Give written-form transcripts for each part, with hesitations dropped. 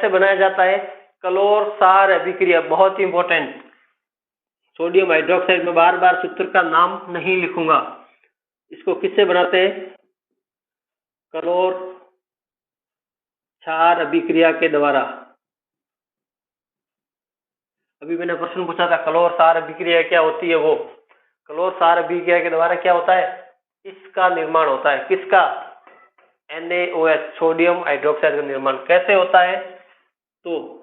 कैसे बनाया जाता है? क्लोर सार अभिक्रिया, बहुत ही इंपॉर्टेंट। सोडियम हाइड्रोक्साइड में बार बार सूत्र का नाम नहीं लिखूंगा। इसको किससे बनाते हैं? क्लोर क्षार अभिक्रिया के द्वारा। अभी मैंने प्रश्न पूछा था क्लोर सार अभिक्रिया क्या होती है, वो क्लोर सार अभिक्रिया के द्वारा क्या होता है? इसका निर्माण होता है। किसका? NaOH, सोडियम हाइड्रोक्साइड का निर्माण कैसे होता है? तो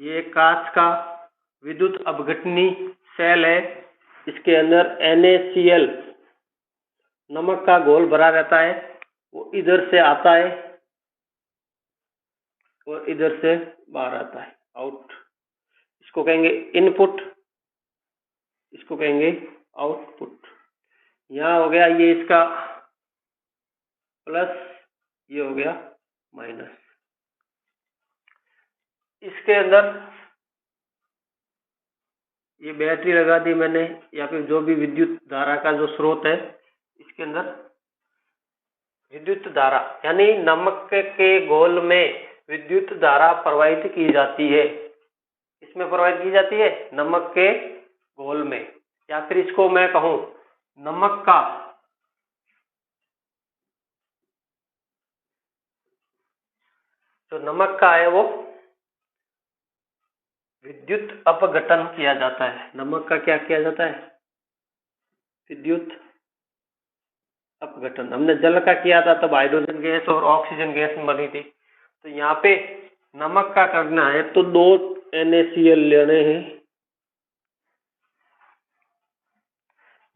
ये कांच का विद्युत अपघटनी सेल है। इसके अंदर NaCl नमक का घोल भरा रहता है। वो इधर से आता है और इधर से बाहर आता है, आउट। इसको कहेंगे इनपुट, इसको कहेंगे आउटपुट। यहाँ हो गया ये इसका प्लस, ये हो गया माइनस। इसके अंदर ये बैटरी लगा दी मैंने, या फिर जो भी विद्युत धारा का जो स्रोत है, इसके अंदर विद्युत धारा यानी नमक के घोल में विद्युत धारा प्रवाहित की जाती है। इसमें प्रवाहित की जाती है नमक के घोल में, या फिर इसको मैं कहूं नमक का जो नमक का है वो विद्युत अपघटन किया जाता है। नमक का क्या किया जाता है? विद्युत अपघटन। हमने जल का किया था तब हाइड्रोजन गैस और ऑक्सीजन गैस बनी थी। तो यहाँ पे नमक का करना है तो 2 NaCl लेने हैं।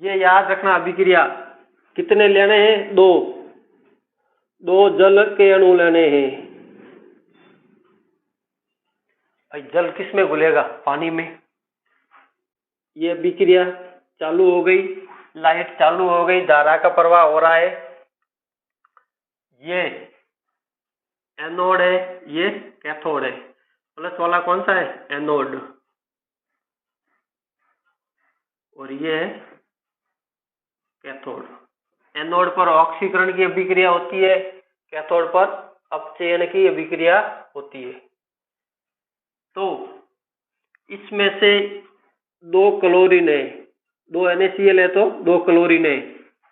ये याद रखना, अभिक्रिया कितने लेने हैं? 2 जल के अणु लेने हैं। भाई जल किस में घुलेगा? पानी में। ये अभिक्रिया चालू हो गई, लाइट चालू हो गई, धारा का प्रवाह हो रहा है। ये एनोड है, ये कैथोड है। प्लस वाला कौन सा है? एनोड। और ये है कैथोड। एनोड पर ऑक्सीकरण की अभिक्रिया होती है, कैथोड पर अपचयन की अभिक्रिया होती है। तो इसमें से 2 क्लोरीन है, 2 NaCl है तो 2 क्लोरीन है।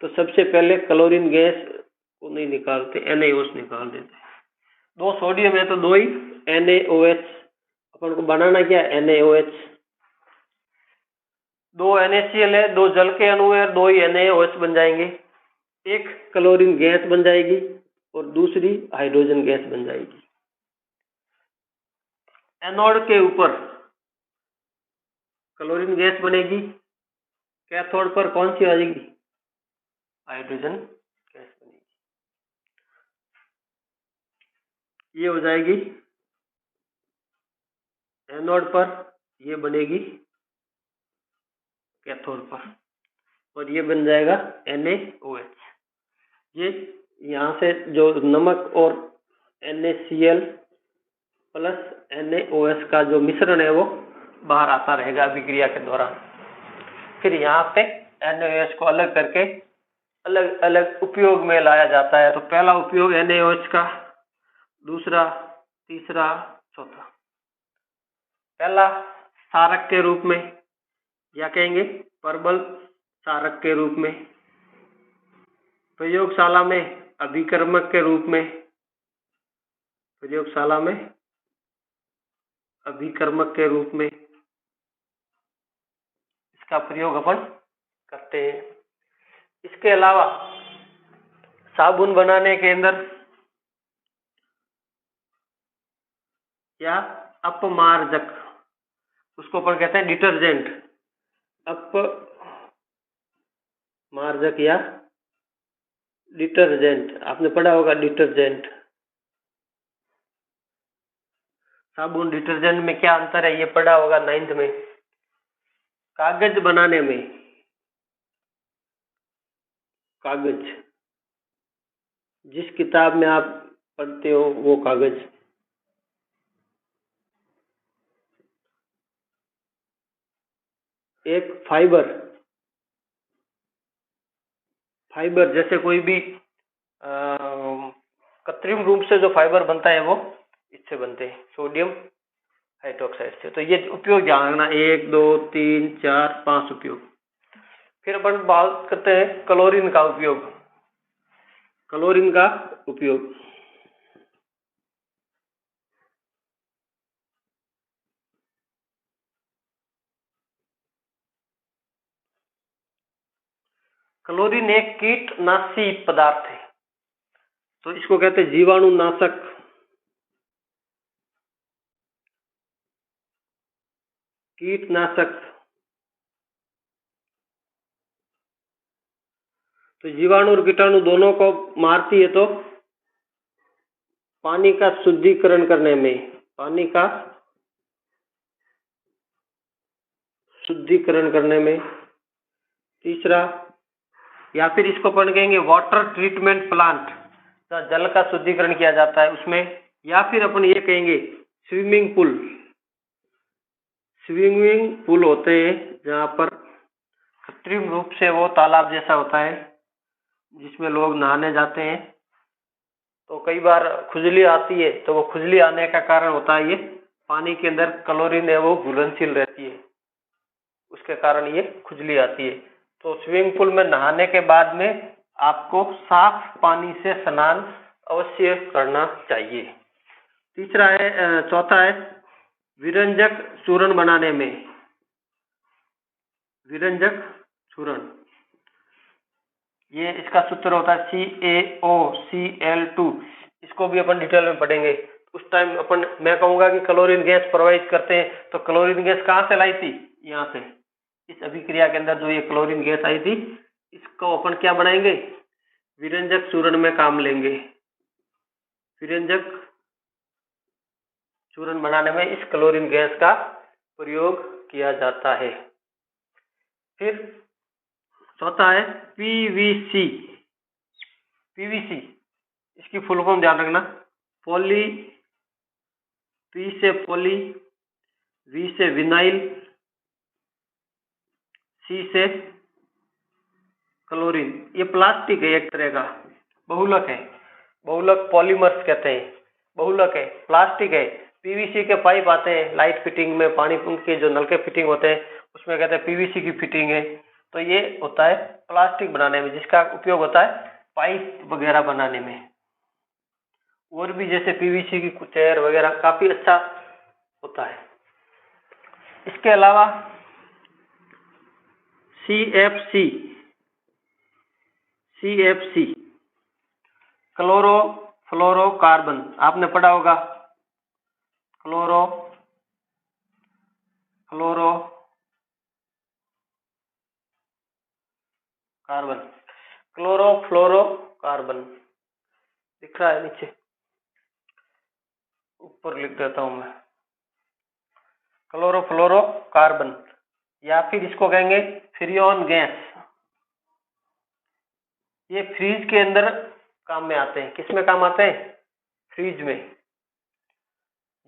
तो सबसे पहले क्लोरीन गैस को नहीं निकालते, NaOH निकाल देते। 2 सोडियम है तो 2 ही NaOH। अपन को बनाना क्या? NaOH। 2 NaCl है, 2 जल के अणु है, 2 ही NaOH बन जाएंगे। एक क्लोरीन गैस बन जाएगी और दूसरी हाइड्रोजन गैस बन जाएगी। एनोड के ऊपर क्लोरीन गैस बनेगी, कैथोड पर कौन सी आ जाएगी? हाइड्रोजन गैस बनेगी। ये हो जाएगी एनोड पर, ये बनेगी कैथोड पर, और ये बन जाएगा NaOH। ये यहाँ से जो नमक और NaCl प्लस NaOH का जो मिश्रण है वो बाहर आता रहेगा अभिक्रिया के दौरान। फिर यहाँ पे NaOH को अलग करके अलग अलग उपयोग में लाया जाता है। तो पहला उपयोग NaOH का, दूसरा, तीसरा, चौथा। पहला सारक के रूप में, या कहेंगे परबल सारक के रूप में। प्रयोगशाला में अभिकर्मक के रूप में, प्रयोगशाला में अभिकर्मक के रूप में इसका प्रयोग अपन करते हैं। इसके अलावा साबुन बनाने के अंदर या अपमार्जक, उसको अपन कहते हैं डिटर्जेंट। अपमार्जक या डिटर्जेंट, आपने पढ़ा होगा डिटर्जेंट। साबुन डिटर्जेंट में क्या अंतर है, ये पढ़ा होगा 9th में। कागज बनाने में, कागज जिस किताब में आप पढ़ते हो वो कागज, एक फाइबर, फाइबर जैसे कोई भी कृत्रिम रूप से जो फाइबर बनता है वो इससे बनते हैं, सोडियम हाइड्रोक्साइड से। तो ये उपयोग ध्यान रखना, 1 2 3 4 5 उपयोग। फिर अपन बात करते हैं क्लोरीन का उपयोग। क्लोरीन का उपयोग क्लोरीन एक कीटनाशी पदार्थ है, तो इसको कहते हैं जीवाणुनाशक। कीटनाशक, तो जीवाणु और कीटाणु दोनों को मारती है। तो पानी का शुद्धिकरण करने में, पानी का शुद्धिकरण करने में। तीसरा, या फिर इसको अपन कहेंगे वाटर ट्रीटमेंट प्लांट, जहाँ जल का शुद्धिकरण किया जाता है उसमें। या फिर अपन ये कहेंगे स्विमिंग पूल। स्विमिंग पूल होते हैं जहाँ पर कृत्रिम रूप से वो तालाब जैसा होता है जिसमें लोग नहाने जाते हैं। तो कई बार खुजली आती है, तो वो खुजली आने का कारण होता है ये पानी के अंदर क्लोरीन है वो घुलनशील रहती है, उसके कारण ये खुजली आती है। तो स्विमिंग पूल में नहाने के बाद में आपको साफ पानी से स्नान अवश्य करना चाहिए। तीसरा है, चौथा है विरंजक चूर्ण बनाने में। विरंजक चूर्ण, ये इसका सूत्र होता है CaOCl2। इसको भी अपन डिटेल में पढ़ेंगे उस टाइम। अपन मैं कहूंगा कि क्लोरीन गैस प्रवाहित करते हैं, तो क्लोरीन गैस कहाँ से लाई थी? यहाँ से। इस अभिक्रिया के अंदर जो ये क्लोरीन गैस आई थी, इसको अपन क्या बनाएंगे? विरंजक चूर्ण में काम लेंगे। विरंजक चूर्ण बनाने में इस क्लोरीन गैस का प्रयोग किया जाता है। फिर चौथा है PVC। PVC, इसकी फुल फॉर्म ध्यान रखना, पॉली, P से पॉली, V से विनाइल, C से क्लोरीन। ये प्लास्टिक है एक तरह का, बहुलक है, बहुलक पॉलीमर्स कहते हैं, बहुलक है, प्लास्टिक है। PVC के पाइप आते हैं लाइट फिटिंग में, पानी के जो नल के फिटिंग होते हैं उसमें कहते हैं PVC की फिटिंग है। तो ये होता है प्लास्टिक बनाने में, जिसका उपयोग होता है पाइप वगैरह बनाने में। और भी जैसे PVC की चेयर वगैरह काफी अच्छा होता है। इसके अलावा CFC, CFC क्लोरोफ्लोरोकार्बन, आपने पढ़ा होगा। कार्बन, क्लोरोफ्लोरोकार्बन दिख रहा है नीचे, ऊपर लिख देता हूं मैं, क्लोरोफ्लोरोकार्बन। या फिर इसको कहेंगे फ्रियोन गैस। ये फ्रीज के अंदर काम में आते हैं। किस में काम आते हैं? फ्रीज में।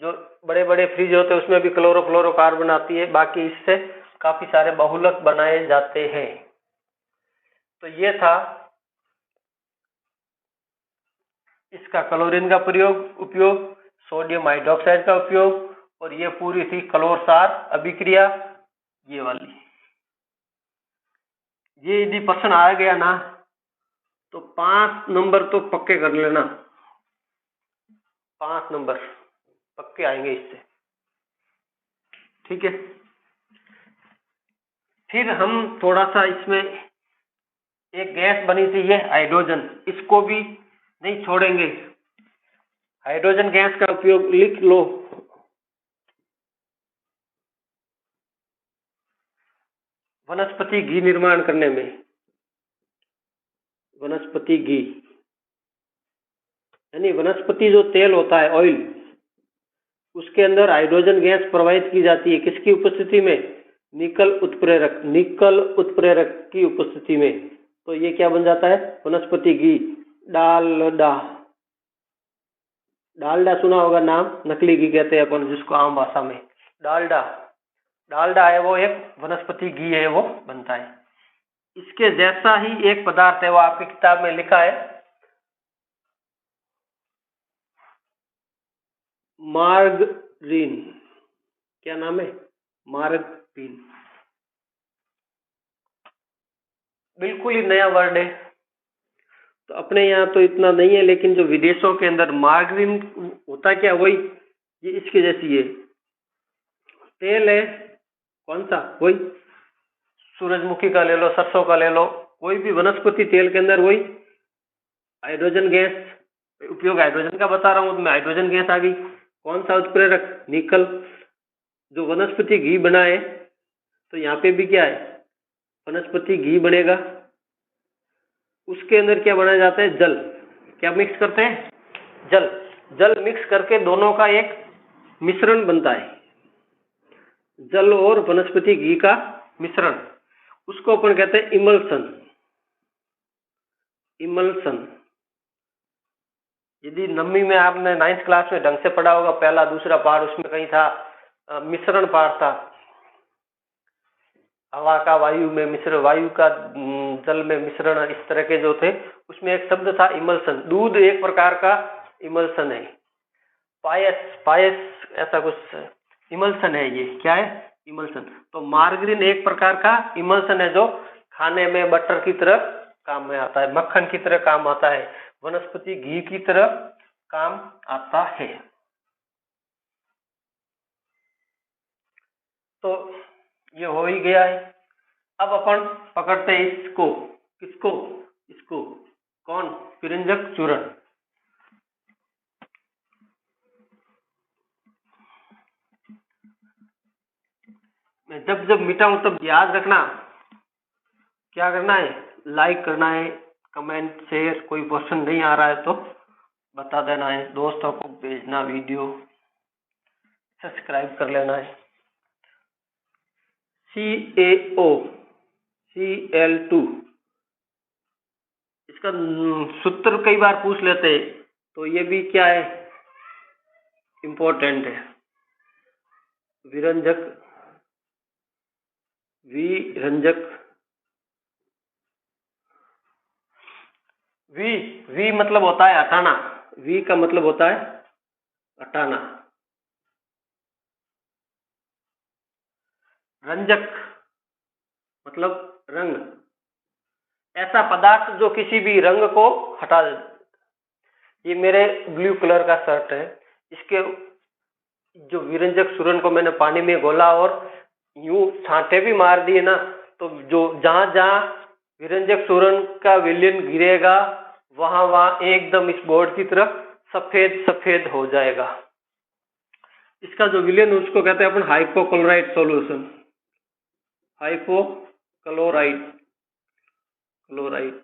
जो बड़े बड़े फ्रीज होते हैं उसमें भी क्लोरोफ्लोरोकार्बन आती है। बाकी इससे काफी सारे बहुलक बनाए जाते हैं। तो ये था इसका क्लोरीन का उपयोग, सोडियम हाइड्रोक्साइड का उपयोग, और ये पूरी थी क्लोरसार अभिक्रिया, ये वाली। ये यदि प्रश्न आ गया ना तो 5 नंबर तो पक्के कर लेना, 5 नंबर पक्के आएंगे इससे, ठीक है। फिर हम थोड़ा सा इसमें एक गैस बनी थी ये हाइड्रोजन, इसको भी नहीं छोड़ेंगे। हाइड्रोजन गैस का उपयोग लिख लो, वनस्पति घी निर्माण करने में। वनस्पति घी यानी वनस्पति जो तेल होता है, ऑयल, उसके अंदर हाइड्रोजन गैस प्रवाहित की जाती है। किसकी उपस्थिति में? निकल उत्प्रेरक, निकल उत्प्रेरक की उपस्थिति में। तो ये क्या बन जाता है? वनस्पति घी। डालडा, डालडा सुना होगा नाम, नकली घी कहते हैं अपन जिसको आम भाषा में। डालडा, डालडा है वो एक वनस्पति घी है वो बनता है। इसके जैसा ही एक पदार्थ है वो आपकी किताब में लिखा है, मार्गरीन। क्या नाम है? मार्गरीन। बिल्कुल ही नया वर्ड है, तो अपने यहाँ तो इतना नहीं है, लेकिन जो विदेशों के अंदर मार्गरीन होता क्या, वही ये इसके जैसी है, तेल है। कौन सा? वही सूरजमुखी का ले लो, सरसों का ले लो, कोई भी वनस्पति तेल के अंदर वही हाइड्रोजन गैस, उपयोग हाइड्रोजन का बता रहा हूँ, तो मैं हाइड्रोजन गैस आ गई। कौन सा उत्प्रेरक? निकल। जो वनस्पति घी बना है, तो यहाँ पे भी क्या है, वनस्पति घी बनेगा। उसके अंदर क्या बनाया जाता है? जल। क्या मिक्स करते हैं? जल। जल मिक्स करके दोनों का एक मिश्रण बनता है, जल और वनस्पति घी का मिश्रण। उसको अपन कहते हैं इमल्सन। इमल्सन। यदि नववीं में आपने 9th क्लास में ढंग से पढ़ा होगा, पहला दूसरा पाठ, उसमें कहीं था मिश्रण पाठ था, हवा का वायु में मिश्रण, वायु का जल में मिश्रण, इस तरह के जो थे, उसमें एक शब्द था इमल्सन। दूध एक प्रकार का इमल्सन है, पायस, पायस ऐसा कुछ इमल्सन है। ये क्या है? इमल्सन। तो मार्गरीन एक प्रकार का इमल्सन है, जो खाने में बटर की तरह काम में आता है, मक्खन की तरह काम आता है, वनस्पति घी की तरह काम आता है। तो ये हो ही गया है। अब अपन पकड़ते हैं इसको। किसको? इसको। कौन? पिरंजक चूर्ण। मैं जब जब मिटाऊं तब याद रखना, क्या करना है? लाइक करना है, कमेंट, शेयर। कोई क्वेश्चन नहीं आ रहा है तो बता देना है, दोस्तों को भेजना, वीडियो सब्सक्राइब कर लेना है। CaO, Cl2, इसका सूत्र कई बार पूछ लेते हैं, तो ये भी क्या है? इम्पोर्टेंट है। विरंजक, विरंजक, वी मतलब होता है हटाना। वी का मतलब होता है हटाना। रंजक मतलब रंग, ऐसा पदार्थ जो किसी भी रंग को हटा दे। ये मेरे ब्लू कलर का शर्ट है, इसके जो विरंजक चूर्ण को मैंने पानी में घोला और यूं छांटे भी मार दिए ना, तो जो जहां जहां विरंजक चूर्ण का विलयन गिरेगा, वहां वहां एकदम इस बोर्ड की तरफ सफेद सफेद हो जाएगा। इसका जो विलयन, उसको कहते हैं अपन हाइपोक्लोराइड सॉल्यूशन। Hypochloride, chloride.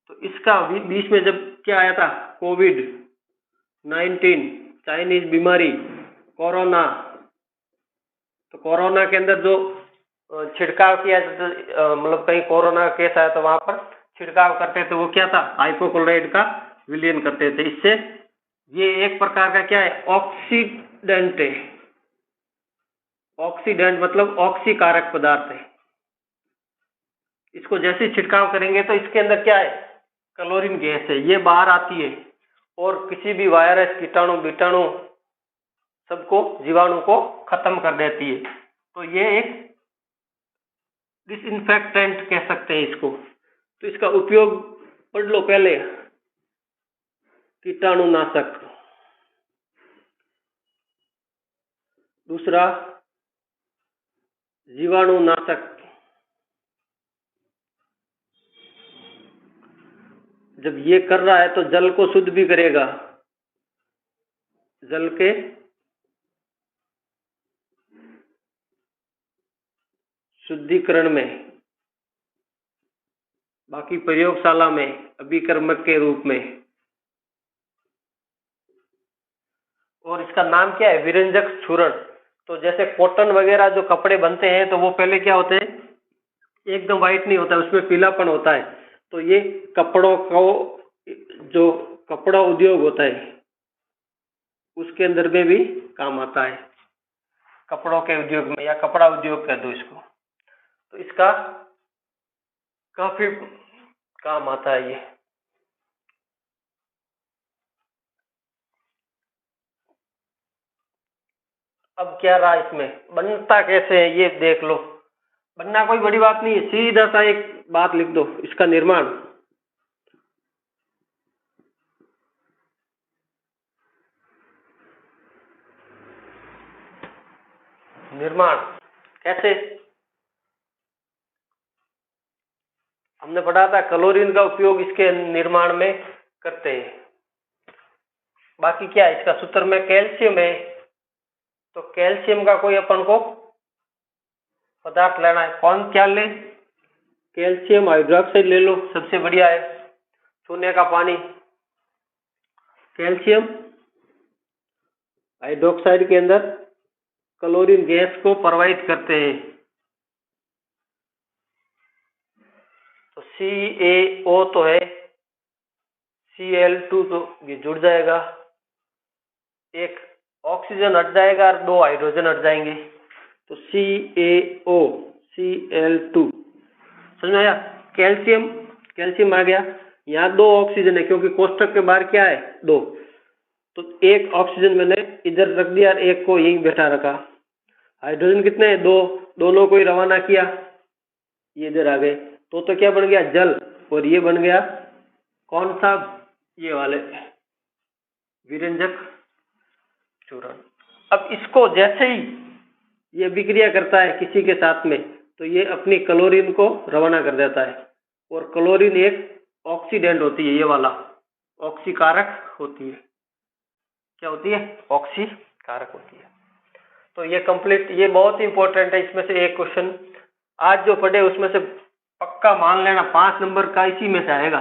तो इसका बीच में जब क्या आया था, कोविड-19, चाइनीज बीमारी, कोरोना, तो कोरोना के अंदर जो छिड़काव किया, मतलब कहीं कोरोना केस आया तो वहां पर छिड़काव करते थे, वो क्या था? हाइपोक्लोराइड का विलयन करते थे। इससे ये एक प्रकार का क्या है? ऑक्सीडेंट है। ऑक्सीडेंट मतलब ऑक्सीकारक पदार्थ है। इसको जैसे छिड़काव करेंगे तो इसके अंदर क्या है? क्लोरीन गैस है, ये बाहर आती है और किसी भी वायरस, कीटाणु, बीटाणु, सबको, जीवाणु को खत्म कर देती है। तो ये एक डिसइंफेक्टेंट कह सकते हैं इसको। तो इसका उपयोग पढ़ लो पहले, कीटाणुनाशक। दूसरा जीवाणुनाशक। जब ये कर रहा है तो जल को शुद्ध भी करेगा, जल के शुद्धिकरण में, बाकी प्रयोगशाला में अभिकर्मक के रूप में। और इसका नाम क्या है? विरंजक चूर्ण। तो जैसे कॉटन वगैरह जो कपड़े बनते हैं, तो वो पहले क्या होते हैं? एकदम व्हाइट नहीं होता, उसमें पीलापन होता है। तो ये कपड़ों को, जो कपड़ा उद्योग होता है, उसके अंदर में भी काम आता है, कपड़ों के उद्योग में, या कपड़ा उद्योग कह दो इसको। तो इसका काफी काम आता है ये। अब क्या रहा इसमें, बनता कैसे है ये देख लो। बनना कोई बड़ी बात नहीं है, सीधा सा एक बात लिख दो, इसका निर्माण। निर्माण कैसे, हमने पढ़ा था क्लोरीन का उपयोग इसके निर्माण में करते हैं। बाकी क्या है इसका सूत्र में, कैल्शियम है, तो कैल्शियम का कोई अपन को पदार्थ लेना है, कौन क्या ले, कैल्शियम हाइड्रोक्साइड ले लो, सबसे बढ़िया है, सोने का पानी। कैल्शियम हाइड्रोक्साइड के अंदर क्लोरीन गैस को प्रवाहित करते हैं, तो CaO तो है, Cl2 तो ये जुड़ जाएगा, एक ऑक्सीजन हट जाएगा और 2 हाइड्रोजन हट जाएंगे, तो CaO Cl2। समझ में आया, कैल्शियम, कैल्शियम आ गया, यहाँ 2 ऑक्सीजन है क्योंकि कोष्ठक के बाहर क्या है 2, तो एक ऑक्सीजन मैंने इधर रख दिया और एक को यहीं बैठा रखा। हाइड्रोजन कितने हैं 2, दोनों को ही रवाना किया, ये इधर आ गए, तो क्या बन गया जल, और ये बन गया कौन सा, ये वाले विरंजक चूर्ण। अब इसको जैसे ही ये विक्रिया करता है किसी के साथ में, तो ये अपनी क्लोरीन को रवाना कर देता है, और क्लोरीन एक ऑक्सीडेंट होती है, ये वाला ऑक्सीकारक होती है। क्या होती है, ऑक्सीकारक होती है। तो ये कंप्लीट, ये बहुत इंपॉर्टेंट है, इसमें से एक क्वेश्चन आज जो पढ़े उसमें से पक्का मान लेना 5 नंबर का इसी में से आएगा,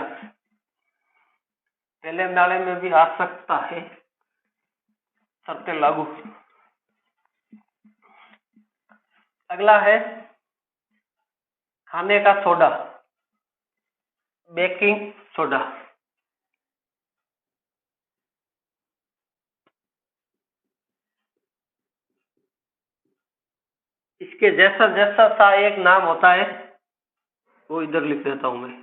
पहले नाले में भी आ सकता है, शर्तें लागू। अगला है खाने का सोडा, बेकिंग सोडा। इसके जैसा जैसा सा एक नाम होता है वो इधर लिख देता हूं मैं,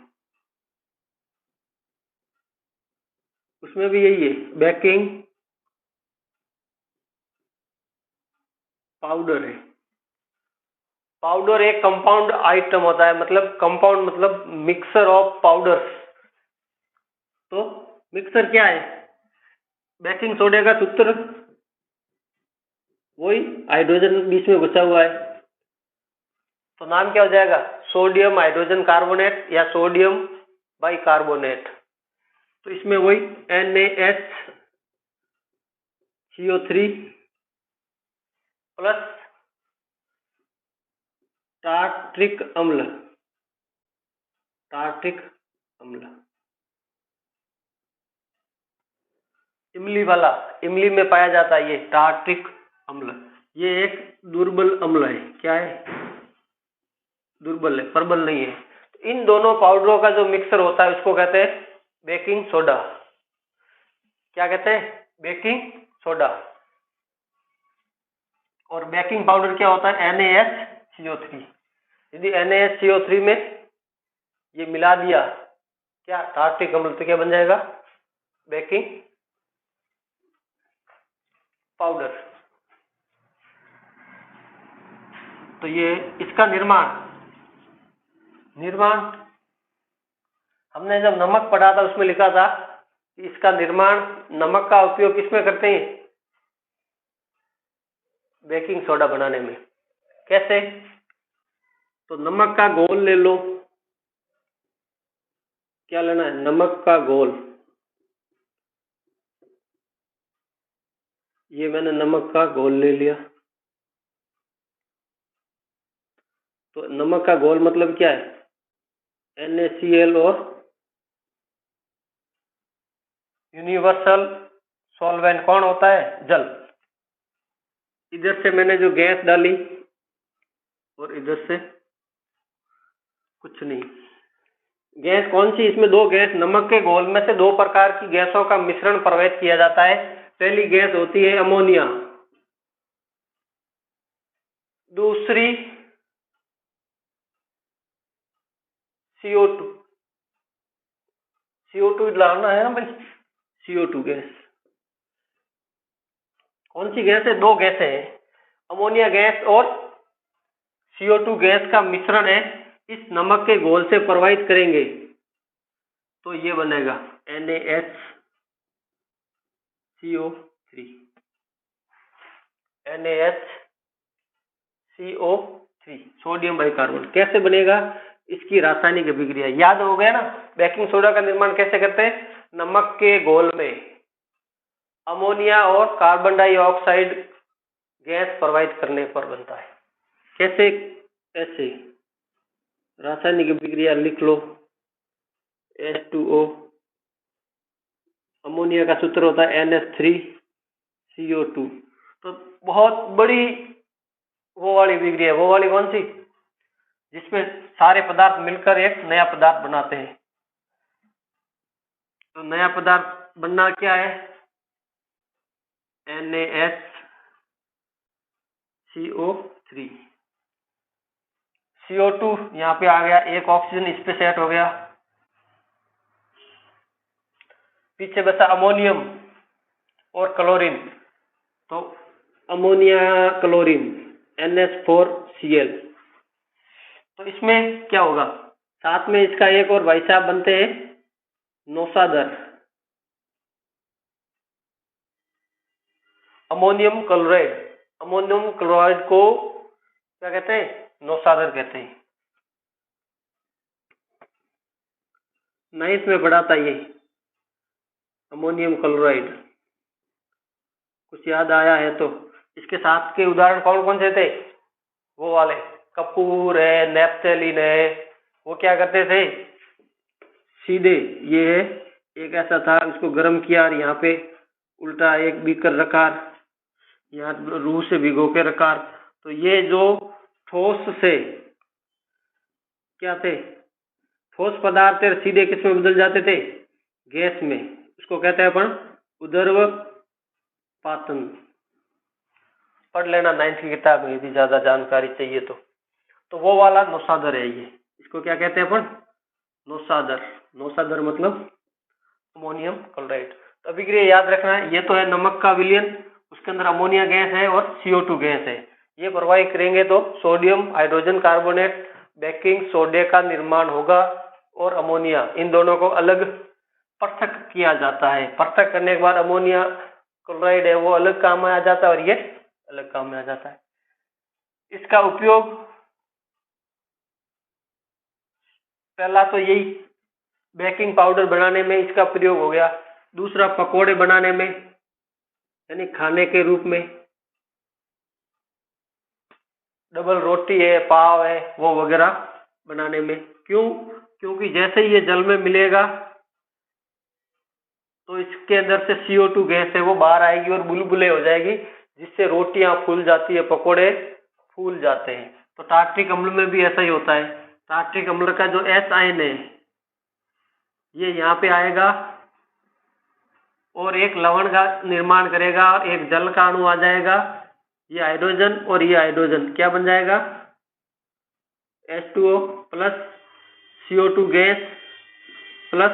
उसमें भी यही है, बेकिंग पाउडर है। पाउडर एक कंपाउंड आइटम होता है, मतलब कंपाउंड मतलब मिक्सर ऑफ पाउडर्स। तो मिक्सर क्या है, बेकिंग सोडे का सूत्र वही, हाइड्रोजन बीच में घुसा हुआ है, तो नाम क्या हो जाएगा, सोडियम हाइड्रोजन कार्बोनेट या सोडियम बाइकार्बोनेट। तो इसमें वही NaCO3 प्लस टार्ट्रिक अम्ल, टार्ट्रिक अम्ल इमली वाला, इमली में पाया जाता है ये टार्ट्रिक अम्ल। ये एक दुर्बल अम्ल है, क्या है, दुर्बल है, प्रबल नहीं है। तो इन दोनों पाउडरों का जो मिक्सर होता है उसको कहते हैं बेकिंग सोडा। क्या कहते हैं, बेकिंग सोडा। और बेकिंग पाउडर क्या होता है, NaCO3। यदि NaCO3 में ये मिला दिया क्या, टार्ट्रिक अम्ल, तो क्या बन जाएगा, बेकिंग पाउडर। तो ये इसका निर्माण हमने जब नमक पढ़ा था उसमें लिखा था कि इसका निर्माण, नमक का उपयोग किसमें करते हैं, बेकिंग सोडा बनाने में। कैसे, तो नमक का घोल ले लो, क्या लेना है, नमक का घोल। ये मैंने नमक का घोल ले लिया, तो नमक का घोल मतलब क्या है, NaCl और यूनिवर्सल सॉल्वेंट कौन होता है, जल। इधर से मैंने जो गैस डाली और इधर से कुछ नहीं, गैस कौन सी, इसमें 2 गैस, नमक के घोल में से 2 प्रकार की गैसों का मिश्रण प्रवाहित किया जाता है, पहली गैस होती है अमोनिया, दूसरी CO2। CO2 डालना है ना भाई, CO2 गैस। कौन सी गैस है? दो गैसें हैं, अमोनिया गैस और CO2 गैस का मिश्रण है, इस नमक के घोल से प्रवाहित करेंगे तो ये बनेगा NaHCO3। NaHCO3 sodium bicarbonate. कैसे बनेगा? इसकी रासायनिक अभिक्रिया याद हो गया ना? बेकिंग सोडा का निर्माण कैसे करते हैं? नमक के घोल में अमोनिया और कार्बन डाइऑक्साइड गैस प्रवाहित करने पर बनता है। कैसे? ऐसे रासायनिक अभिक्रिया लिख लो, H2O, अमोनिया का सूत्र होता है NH3CO2। तो बहुत बड़ी वो वाली अभिक्रिया, वो वाली कौन सी? जिसमें सारे पदार्थ मिलकर एक नया पदार्थ बनाते हैं। तो नया पदार्थ बनना क्या है? NaHCO3। CO2 यहाँ पे आ गया, एक ऑक्सीजन इस पे सेट हो गया, पीछे बचा अमोनियम और क्लोरीन, तो अमोनिया क्लोरीन NH4Cl। तो इसमें क्या होगा? साथ में इसका एक और भाई साहब बनते हैं नौसादर, अमोनियम क्लोराइड। अमोनियम क्लोराइड को क्या कहते हैं? नौसादर कहते हैं। 9th में पढ़ा था ये अमोनियम क्लोराइड, कुछ याद आया है तो? इसके साथ के उदाहरण कौन कौन से थे? वो वाले कपूर है, नेप्थेलिन है, वो क्या करते थे? सीधे ये है, एक ऐसा था, इसको गर्म किया और यहाँ पे उल्टा एक बीकर रखा, यहाँ रूह से भिगो के रखा। तो ये जो ठोस से क्या थे? ठोस पदार्थ सीधे किस में बदल जाते थे? गैस में। इसको कहते हैं अपन उदर्वपातन। पढ़ लेना 9th की किताब में यदि ज्यादा जानकारी चाहिए तो वो वाला नौसादर है ये। इसको क्या कहते हैं अपन? नौसादर। नौसादर मतलब अमोनियम क्लोराइड। तो अभिक्रिया याद रखना है, ये तो है नमक का विलयन, उसके अंदर अमोनिया गैस है और CO2 गैस है, ये प्रवाहित करेंगे तो सोडियम हाइड्रोजन कार्बोनेट बेकिंग सोडे का निर्माण होगा और अमोनिया, इन दोनों को अलग पृथक किया जाता है। पृथक करने के बाद अमोनिया क्लोराइड है वो अलग काम में आ जाता है और ये अलग काम में आ जाता है। इसका उपयोग पहला तो यही बेकिंग पाउडर बनाने में इसका प्रयोग हो गया, दूसरा पकोड़े बनाने में यानी खाने के रूप में, डबल रोटी है, पाव है, वो वगैरह बनाने में। क्यों? क्योंकि जैसे ही ये जल में मिलेगा तो इसके अंदर से CO2 गैस है वो बाहर आएगी और बुलबुले हो जाएगी, जिससे रोटियां फूल जाती है, पकोड़े फूल जाते हैं। तो टार्ट्रिक अम्ल में भी ऐसा ही होता है। टार्ट्रिक अम्ल का जो H आयन है ये यहाँ पे आएगा और एक लवण का निर्माण करेगा और एक जल का अणु आ जाएगा, ये हाइड्रोजन और ये हाइड्रोजन क्या बन जाएगा? H2O plus CO2 gas plus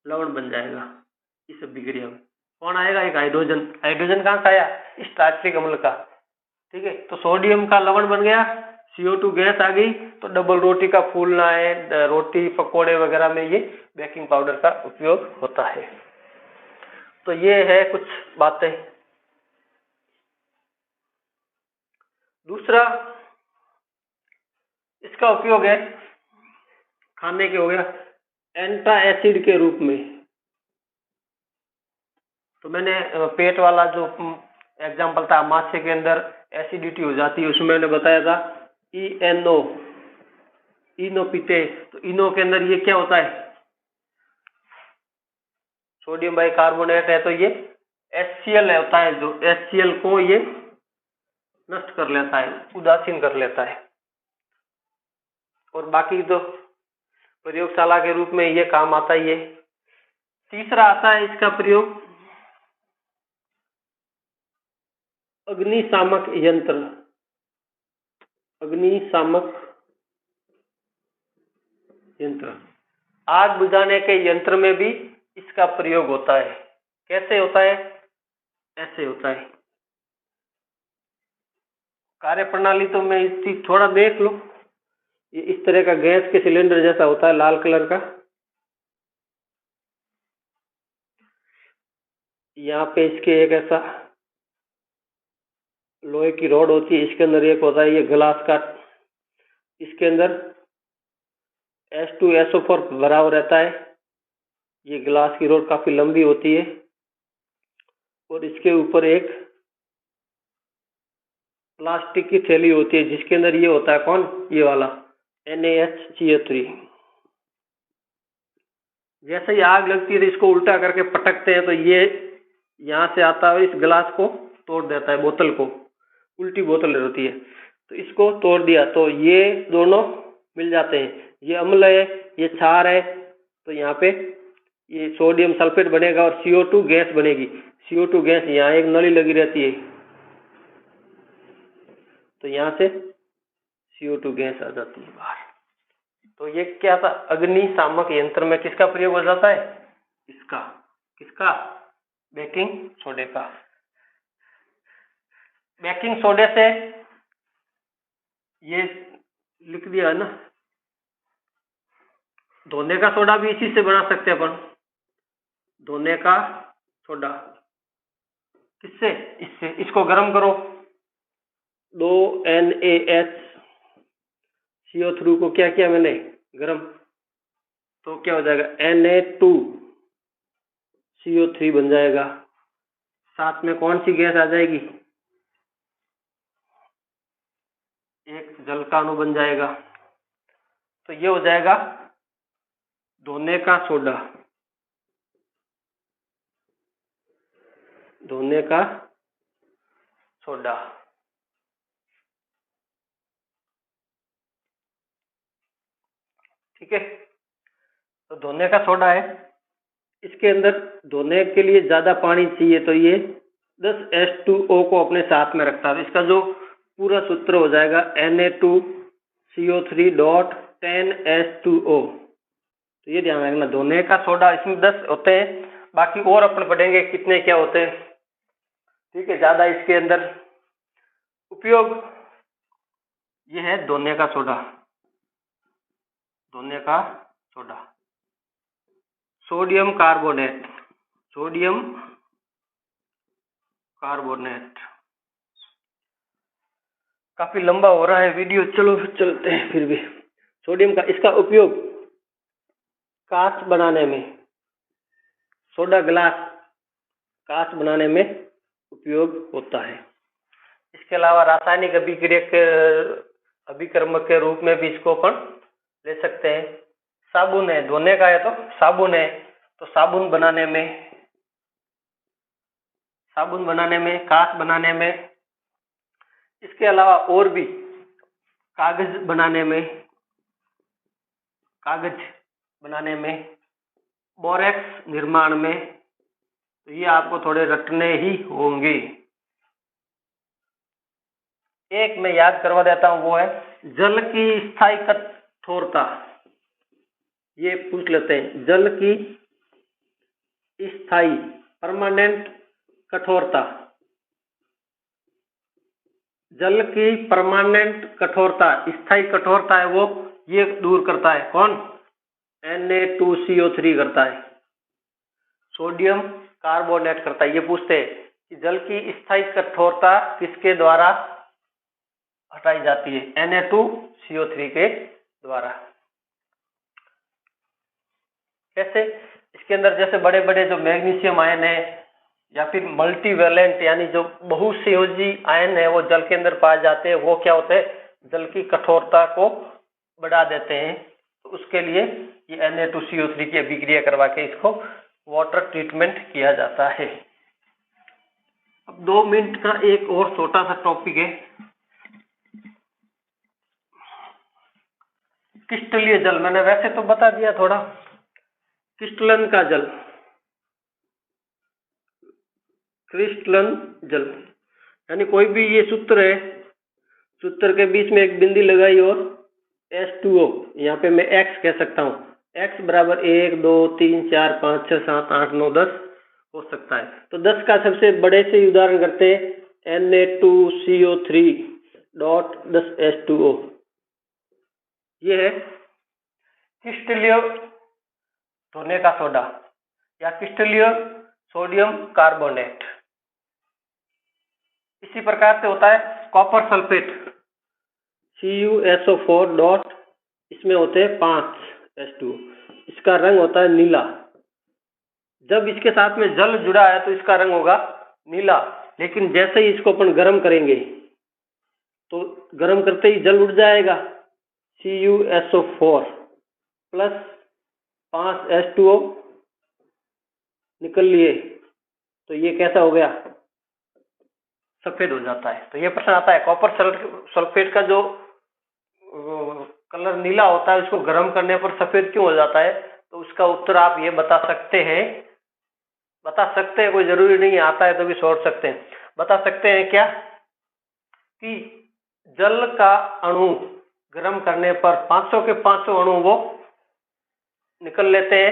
लवण बन जाएगा। इस अभिक्रिया में कौन आएगा? एक हाइड्रोजन। हाइड्रोजन कहाँ से आया? इस टार्ट्रिक अम्ल का। ठीक है, तो सोडियम का लवण बन गया, CO2 गैस आ गई, तो डबल रोटी का फूलना है, रोटी पकोड़े वगैरह में ये बेकिंग पाउडर का उपयोग होता है। तो ये है कुछ बातें। दूसरा इसका उपयोग है खाने के, हो गया एंटा एसिड के रूप में। तो मैंने पेट वाला जो एग्जाम्पल था, मास्से के अंदर एसिडिटी हो जाती है, उसमें मैंने बताया था ENO, इनो पीते। तो इनो के अंदर ये क्या होता है? सोडियम बाइकार्बोनेट है, तो ये HCl होता है, जो HCl को ये नष्ट कर लेता है, उदासीन कर लेता है। और बाकी तो प्रयोगशाला के रूप में ये काम आता ही है। तीसरा आता है इसका प्रयोग अग्निशामक यंत्र, अग्निशामक यंत्र, आग बुझाने के यंत्र में भी इसका प्रयोग होता है। कैसे होता है? ऐसे होता है। कार्यप्रणाली तो मैं इसकी थोड़ा देख लो। ये इस तरह का गैस के सिलेंडर जैसा होता है, लाल कलर का। यहाँ पे इसके एक ऐसा लोहे की रॉड होती है, इसके अंदर एक होता है ये ग्लास का, इसके अंदर H2SO4 भरा हुआ रहता है। ये ग्लास की रॉड काफी लंबी होती है और इसके ऊपर एक प्लास्टिक की थैली होती है जिसके अंदर ये होता है, कौन? ये वाला NaHCO3। जैसे ही आग लगती है तो इसको उल्टा करके पटकते हैं तो ये यहाँ से आता है, इस गिलास को तोड़ देता है, बोतल को, उल्टी बोतल होती है तो इसको तोड़ दिया तो ये दोनों मिल जाते हैं। ये अम्ल है, ये क्षार है, तो यहाँ पे ये सोडियम सल्फेट बनेगा और CO2 गैस बनेगी। CO2 गैस यहाँ एक नली लगी रहती है तो यहाँ से CO2 गैस आ जाती है बाहर। तो ये क्या था? अग्निशामक यंत्र में किसका प्रयोग हो जाता है? इसका। किसका? बेकिंग सोडे का। बेकिंग सोडे से ये लिख दिया है ना, धोने का सोडा भी इसी से बना सकते हैं अपन। धोने का सोडा किससे? इससे। इसको गर्म करो, 2 NaHCO3 को क्या किया मैंने? गर्म, तो क्या हो जाएगा? Na2CO3 बन जाएगा। साथ में कौन सी गैस आ जाएगी? एक जल का अणु बन जाएगा। तो ये हो जाएगा धोने का सोडा। धोने का सोडा। ठीक है, तो धोने का सोडा है, इसके अंदर धोने के लिए ज्यादा पानी चाहिए तो ये 10 H2O को अपने साथ में रखता है। इसका जो पूरा सूत्र हो जाएगा Na2CO3.10H2O। तो ये ध्यान रखना, धोने का सोडा इसमें 10 होते हैं, बाकी और अपन पढ़ेंगे कितने क्या होते हैं। ठीक है, ज्यादा इसके अंदर उपयोग ये है धोने का सोडा। धोने का soda. Sodium carbonate. Sodium carbonate. काफी लंबा हो रहा है वीडियो, चलो चलते हैं फिर भी। सोडियम का, इसका उपयोग कांच बनाने में, सोडा ग्लास कांच बनाने में उपयोग होता है। इसके अलावा रासायनिक अभिक्रमक के रूप में भी इसको अपन ले सकते हैं। साबुन है, धोने का है तो साबुन है, तो साबुन बनाने में, कांच बनाने में, इसके अलावा और भी कागज बनाने में, बोरेक्स निर्माण में, तो ये आपको थोड़े रटने ही होंगे। एक मैं याद करवा देता हूं, वो है जल की स्थायी कठोरता। ये पूछ लेते हैं, जल की स्थायी परमानेंट कठोरता। जल की परमानेंट कठोरता, स्थायी कठोरता है वो ये दूर करता है कौन? Na2CO3 करता है। सोडियम कार्बोनेट करता है। ये पूछते हैं कि जल की स्थायी कठोरता किसके द्वारा हटाई जाती है? Na2CO3 के द्वारा। कैसे? इसके अंदर जैसे बड़े बड़े जो मैग्नीशियम आयन है या फिर मल्टीवैलेंट यानी जो बहुसंयोजी आयन है वो जल के अंदर पाए जाते हैं, वो क्या होते हैं? जल की कठोरता को बढ़ा देते हैं। तो उसके लिए ये Na2CO3 की अभिक्रिया करवा के इसको वाटर ट्रीटमेंट किया जाता है। अब 2 मिनट का एक और छोटा सा टॉपिक है, क्रिस्टलीय जल। मैंने वैसे तो बता दिया थोड़ा, क्रिस्टलन का जल, क्रिस्टलन जल यानी कोई भी ये सूत्र है, सूत्र के बीच में एक बिंदी लगाई और H2O, यहाँ पे मैं X कह सकता हूँ। X बराबर 1 2 3 4 5 6 7 8 9 10 हो सकता है। तो 10 का सबसे बड़े से उदाहरण करते हैं, Na2CO3 डॉट 10 H2O। ये है क्रिस्टलीय धोने का सोडा या क्रिस्टलीय सोडियम कार्बोनेट। इसी प्रकार से होता है कॉपर सल्फेट CuSO4 डॉट, इसमें होते हैं 5 H2O। इसका रंग होता है नीला। जब इसके साथ में जल जुड़ा है तो इसका रंग होगा नीला, लेकिन जैसे ही इसको अपन गर्म करेंगे तो गर्म करते ही जल उड़ जाएगा। CuSO4 प्लस 5 H2O निकल लिए, तो ये कैसा हो गया, सफेद हो जाता है। तो ये प्रश्न आता है कॉपर सल्फेट का जो कलर नीला होता है उसको गर्म करने पर सफेद क्यों हो जाता है। तो उसका उत्तर आप ये बता सकते हैं, कोई जरूरी नहीं आता है तो भी सोच सकते हैं। बता सकते हैं क्या कि जल का अणु गर्म करने पर 500 के 500 अणु वो निकल लेते हैं,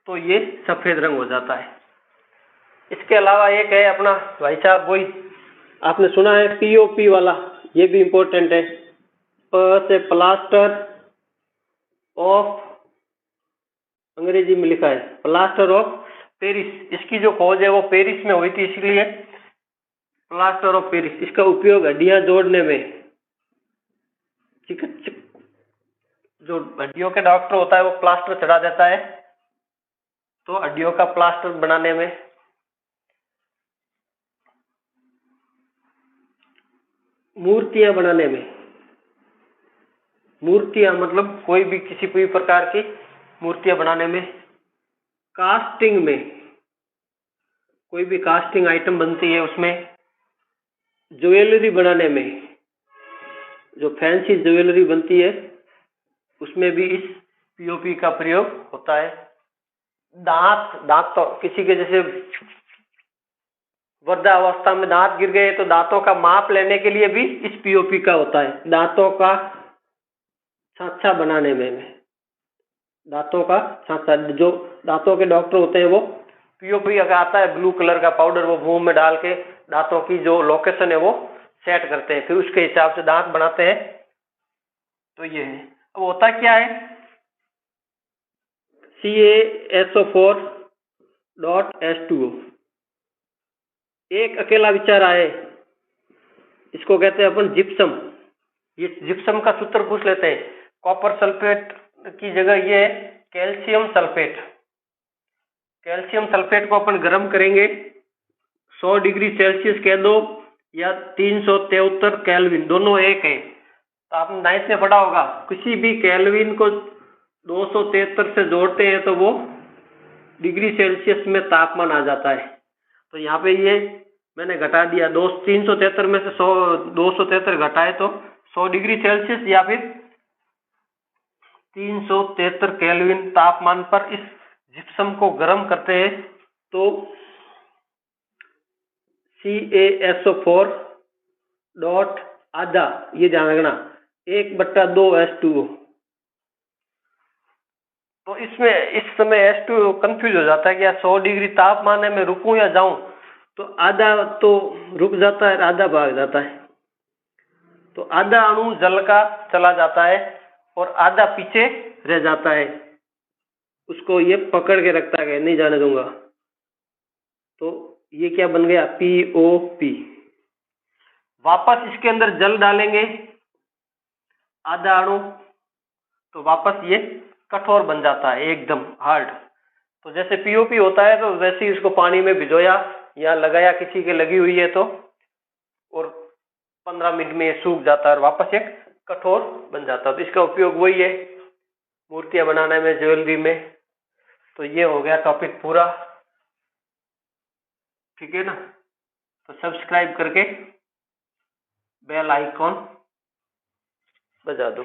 तो ये सफेद रंग हो जाता है। इसके अलावा एक है अपना भाई साहब, वही आपने सुना है POP वाला, ये भी इंपॉर्टेंट है। प से प्लास्टर ऑफ, अंग्रेजी में लिखा है प्लास्टर ऑफ पेरिस। इसकी जो खोज है वो पेरिस में हुई थी, इसलिए प्लास्टर ऑफ पेरिस। इसका उपयोग हड्डियां जोड़ने में, चिकित्सक जो हड्डियों के डॉक्टर होता है वो प्लास्टर चढ़ा देता है, तो हड्डियों का प्लास्टर बनाने में। मूर्तियां बनाने में, मूर्तियां मतलब कोई भी किसी भी प्रकार की मूर्तियां बनाने में। कास्टिंग में, कोई भी कास्टिंग आइटम बनती है उसमें। ज्वेलरी बनाने में, जो फैंसी ज्वेलरी बनती है उसमें भी इस POP का प्रयोग होता है। दांत तो किसी के जैसे वृद्धावस्था में दांत गिर गए तो दांतों का माप लेने के लिए भी इस POP का होता है। दांतों का छांछा बनाने में, दांतों का छांछा, जो दांतों के डॉक्टर होते हैं वो POP अगर आता है ब्लू कलर का पाउडर, वो मुंह में डाल के दांतों की जो लोकेशन है वो सेट करते हैं, फिर उसके हिसाब से दांत बनाते हैं। तो ये है। अब होता क्या है, CaSO4 डॉट H2O। एक अकेला विचार आए, इसको कहते हैं अपन जिप्सम। ये जिप्सम का सूत्र पूछ लेते हैं। कॉपर सल्फेट की जगह ये कैल्शियम सल्फेट। कैल्शियम सल्फेट को अपन गर्म करेंगे 100 डिग्री सेल्सियस कह दो या 373 केल्विन, दोनों एक है। तो आपने 9th में पढ़ा होगा, किसी भी केल्विन को 273 से जोड़ते हैं तो वो डिग्री सेल्सियस में तापमान आ जाता है। तो यहाँ पे ये मैंने घटा दिया, 373 में से 273 घटाए तो 100 डिग्री सेल्सियस या फिर 373 केल्विन तापमान पर इस जिप्सम को गर्म करते हैं, तो CaSO4 डॉट आधा, ये ध्यान रखना, 1/2 H2O। तो इसमें इस समय H2O कंफ्यूज हो जाता है कि 100 डिग्री तापमान है, मैं रुकूं या जाऊं। तो आधा तो रुक जाता है, आधा भाग जाता है। तो आधा अणु जल का चला जाता है और आधा पीछे रह जाता है, उसको ये पकड़ के रखता है, नहीं जाने दूंगा। तो ये क्या बन गया, POP। वापस इसके अंदर जल डालेंगे आधा अणु, तो वापस ये कठोर बन जाता है, एकदम हार्ड। तो जैसे POP होता है तो वैसे ही उसको पानी में भिजोया या लगाया, किसी के लगी हुई है तो, और 15 मिनट में ये सूख जाता है और वापस एक कठोर बन जाता है। तो इसका उपयोग वही है मूर्तियां बनाने में, ज्वेलरी में। तो ये हो गया टॉपिक पूरा, ठीक है ना। तो सब्सक्राइब करके बेल आइकॉन बजा दो।